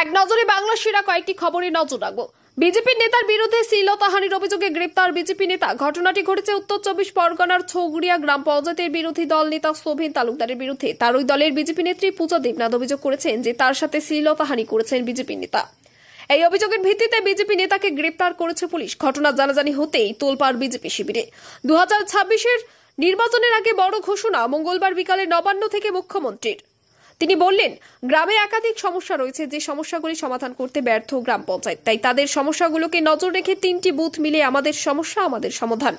এক নজরে বাংলা সেরা কয়েকটি খবরে নজর রাখবো। বিজেপি নেতার বিরুদ্ধে শ্লীলতাহানির অভিযোগে গ্রেপ্তার বিজেপি নেতা। ঘটনাটি ঘটেছে উত্তর 24 পরগনার ছৌগুড়িয়া গ্রাম পঞ্চায়েতের বিরোধী দল নেতা শোভেন তালুকদারের বিরুদ্ধে। তার ওই দলের বিজেপি নেত্রী পূজা দেবনাথ অভিযোগ করেছেন যে তার সাথে শ্লীলতাহানি করেছেন বিজেপি নেতা। এই অভিযোগের ভিত্তিতে বিজেপি নেতাকে গ্রেপ্তার করেছে পুলিশ। ঘটনা জানাজানি হতেই তোলপাড় বিজেপি শিবিরে। 2026-এর নির্বাচনের আগে বড় ঘোষণা মঙ্গলবার বিকালে নবান্ন থেকে মুখ্যমন্ত্রীর। তিনি বললেন, গ্রামে একাধিক সমস্যা রয়েছে, যে সমস্যাগুলি সমাধান করতে ব্যর্থ গ্রাম পঞ্চায়েত। তাই তাদের সমস্যাগুলোকে নজর রেখে 3টি বুথ মিলে আমাদের সমস্যা আমাদের সমাধান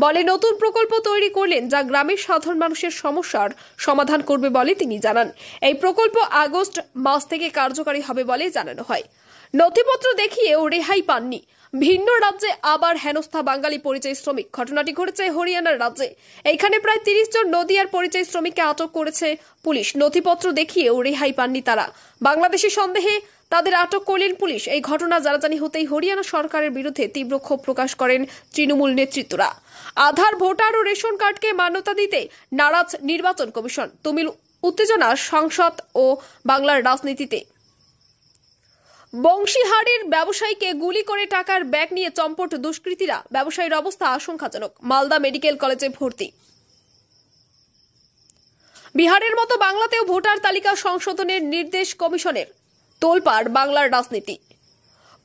বলে নতুন প্রকল্প তৈরি করলেন, যা গ্রামের সাধারণ মানুষের সমস্যার সমাধান করবে বলে তিনি জানান। এই প্রকল্প আগস্ট মাস থেকে কার্যকরী হবে বলে জানানো হয়। নথিপত্র দেখিয়েও রেহাই পাননি। ভিন্ন রাজ্যে আবার হেনস্থা বাঙালি পরিযায়ী শ্রমিক। ঘটনাটি ঘটেছে হরিয়ানার রাজ্যে। এইখানে প্রায় 30 জন নদিয়ার পরিযায়ী শ্রমিককে আটক করেছে পুলিশ। নথিপত্র দেখিয়েও রেহাই পাননি তারা। বাংলাদেশি সন্দেহে তাদের আটক করলেন পুলিশ। এই ঘটনা জানাজানি হতেই হরিয়ানা সরকারের বিরুদ্ধে তীব্র ক্ষোভ প্রকাশ করেন তৃণমূল নেতৃত্বরা। আধার, ভোটার ও রেশন কার্ডকে মান্যতা দিতে নারাজ নির্বাচন কমিশন। তুমুল উত্তেজনা সংসদ ও বাংলার রাজনীতিতে। বংশীহারির ব্যবসায়ীকে গুলি করে টাকার ব্যাগ নিয়ে চম্পট দুষ্কৃতীরা। ব্যবসায়ীর অবস্থা আশঙ্কাজনক। মালদা মেডিকেল কলেজে ভর্তি। বিহারের মতো বাংলাতেও ভোটার তালিকা সংশোধনের নির্দেশ কমিশনের। তোলপাড় বাংলার রাজনীতি।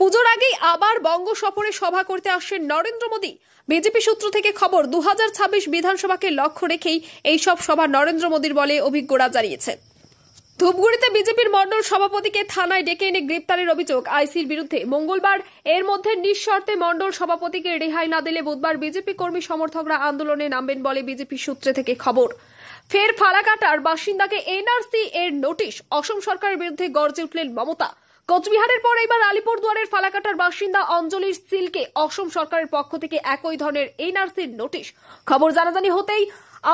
পুজোর আগেই আবার বঙ্গ সফরে সভা করতে আসছেন নরেন্দ্র মোদী। বিজেপি সূত্র থেকে খবর, 2026 বিধানসভাকে লক্ষ্য রেখেই এইসব সভা নরেন্দ্র মোদীর বলে অভিজ্ঞরা জানিয়েছেন। ধূপগুড়িতে বিজেপির মণ্ডল সভাপতিকে থানায় ডেকে এনে গ্রেপ্তারের অভিযোগ আইসির বিরুদ্ধে। মঙ্গলবার এর মধ্যে নিঃশর্তে মণ্ডল সভাপতিকে রেহাই না দিলে বুধবার বিজেপি কর্মী সমর্থকরা আন্দোলনে নামবেন বলে বিজেপি সূত্রে থেকে খবর। ফের ফালাকাটার বাসিন্দাকে এনআরসি এর নোটিশ। অসম সরকারের বিরুদ্ধে গর্জে উঠলেন মমতা। কোচবিহারের পর এবার আলিপুরদুয়ারের ফালাকাটার বাসিন্দা অঞ্জলির সিলকে অসম সরকারের পক্ষ থেকে একই ধরনের এনআরসির নোটিশ। খবর জানাজানি হতেই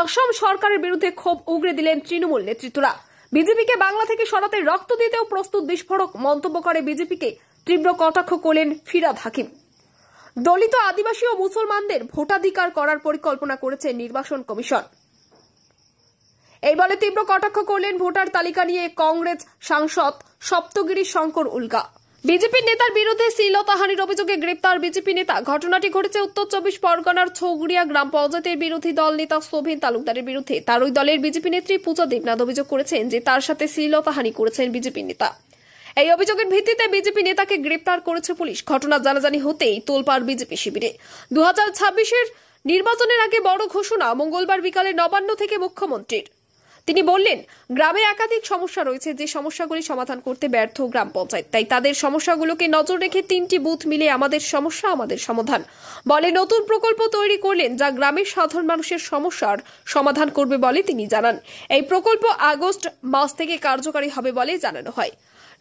অসম সরকারের বিরুদ্ধে ক্ষোভ উগরে দিলেন তৃণমূল নেতৃত্বরা। বিজেপিকে বাংলা থেকে সরাতে রক্ত দিতেও প্রস্তুত বিস্ফোরক মন্তব্য করে বিজেপিকে তীব্র কটাক্ষ করলেন ফিরাদ হাকিম। দলিত, আদিবাসী ও মুসলমানদের ভোটাধিকার করার পরিকল্পনা করেছে নির্বাচন কমিশন। এই বলে তীব্র কটাক্ষ করলেন ভোটার তালিকা নিয়ে কংগ্রেস সাংসদ সপ্তগিরি শঙ্কর উল্কা। বিজেপি নেতার বিরুদ্ধে শ্লীলতাহানির অভিযোগে গ্রেপ্তার বিজেপি নেতা। ঘটনাটি ঘটেছে উত্তর 24 পরগনার ছৌগুড়িয়া গ্রাম পঞ্চায়েতের বিরোধী দল নেতা শোভেন তালুকদারের বিরুদ্ধে। তার ওই দলের বিজেপি নেত্রী পূজা দেবনাথ অভিযোগ করেছেন যে তার সাথে শ্লীলতাহানি করেছেন বিজেপি নেতা। এই অভিযোগের ভিত্তিতে বিজেপি নেতাকে গ্রেপ্তার করেছে পুলিশ। ঘটনা জানাজানি হতেই তোলপাড় বিজেপি শিবিরে। 2026-এর নির্বাচনের আগে বড় ঘোষণা মঙ্গলবার বিকালে নবান্ন থেকে মুখ্যমন্ত্রীর। তিনি বললেন, গ্রামে একাধিক সমস্যা রয়েছে, যে সমস্যাগুলি সমাধান করতে ব্যর্থ গ্রাম পঞ্চায়েত। তাই তাদের সমস্যাগুলোকে নজর রেখে 3টি বুথ মিলে আমাদের সমস্যা আমাদের সমাধান বলে নতুন প্রকল্প তৈরি করলেন, যা গ্রামের সাধারণ মানুষের সমস্যার সমাধান করবে বলে তিনি জানান। এই প্রকল্প আগস্ট মাস থেকে কার্যকরী হবে বলে জানানো হয়।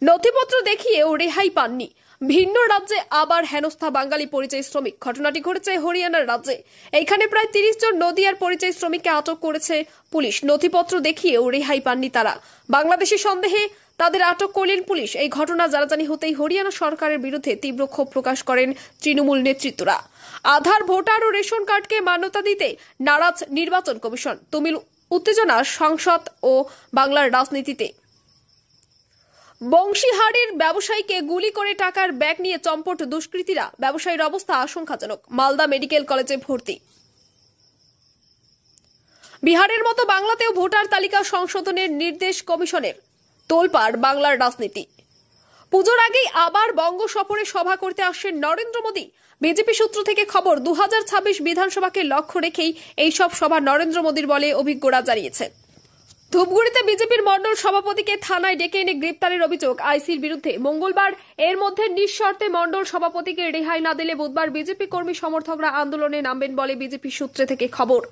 নথিপত্র দেখিয়েও রেহাই পাননি। ভিন্ন রাজ্যে আবার হেনস্থা বাঙালি পরিযায়ী শ্রমিক। ঘটনাটি ঘটেছে হরিয়ানার রাজ্যে। এইখানে প্রায় 30 জন নদিয়ার পরিযায়ী শ্রমিককে আটক করেছে পুলিশ। নথিপত্র দেখিয়েও রেহাই পাননি তারা। বাংলাদেশি সন্দেহে তাদের আটক করলেন পুলিশ। এই ঘটনা জানাজানি হতেই হরিয়ানা সরকারের বিরুদ্ধে তীব্র ক্ষোভ প্রকাশ করেন তৃণমূল নেতৃত্বরা। আধার, ভোটার ও রেশন কার্ডকে মান্যতা দিতে নারাজ নির্বাচন কমিশন। তুমুল উত্তেজনা সংসদ ও বাংলার রাজনীতিতে। বংশীহারির ব্যবসায়ীকে গুলি করে টাকার ব্যাগ নিয়ে চম্পট দুষ্কৃতীরা। ব্যবসায়ীর অবস্থা আশঙ্কাজনক। মালদা মেডিকেল কলেজে ভর্তি। বিহারের মতো বাংলাতেও ভোটার তালিকা সংশোধনের নির্দেশ কমিশনের। তোলপাড় বাংলার রাজনীতি। পুজোর আগেই আবার বঙ্গ সফরে সভা করতে আসছেন নরেন্দ্র মোদী। বিজেপি সূত্র থেকে খবর, 2026 বিধানসভাকে লক্ষ্য রেখেই এইসব সভা নরেন্দ্র মোদীর বলে অভিজ্ঞরা জানিয়েছেন। ধূপগুড়িতে বিজেপির মণ্ডল সভাপতিকে থানায় ডেকে এনে গ্রেপ্তারের অভিযোগ আইসির বিরুদ্ধে। মঙ্গলবার এর মধ্যে নিঃশর্তে মণ্ডল সভাপতিকে রেহাই না দিলে বুধবার বিজেপি কর্মী সমর্থকরা আন্দোলনে নামবেন বলে বিজেপি সূত্রে থেকে খবর।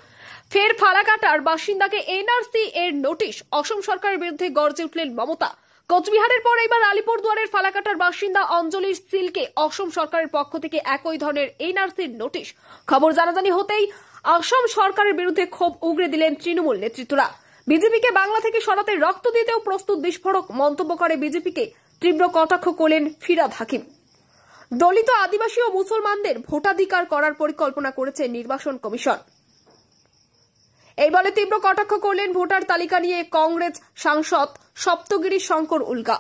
ফের ফালাকাটার বাসিন্দাকে এনআরসি এর নোটিশ। অসম সরকারের বিরুদ্ধে গর্জে উঠলেন মমতা। কোচবিহারের পর এবার আলিপুরদুয়ারের ফালাকাটার বাসিন্দা অঞ্জলির সিলকে অসম সরকারের পক্ষ থেকে একই ধরনের এনআরসির নোটিশ। খবর জানাজানি হতেই অসম সরকারের বিরুদ্ধে ক্ষোভ উগরে দিলেন তৃণমূল নেতৃত্বরা। বিজেপিকে বাংলা থেকে সরাতে রক্ত দিতেও প্রস্তুত বিস্ফোরক মন্তব্য করে বিজেপিকে তীব্র কটাক্ষ করলেন ফিরাদ হাকিম। দলিত, আদিবাসী ও মুসলমানদের ভোটাধিকার করার পরিকল্পনা করেছে নির্বাচন কমিশন। এই বলে তীব্র কটাক্ষ করলেন ভোটার তালিকা নিয়ে কংগ্রেস সাংসদ সপ্তগিরি শঙ্কর উল্কা।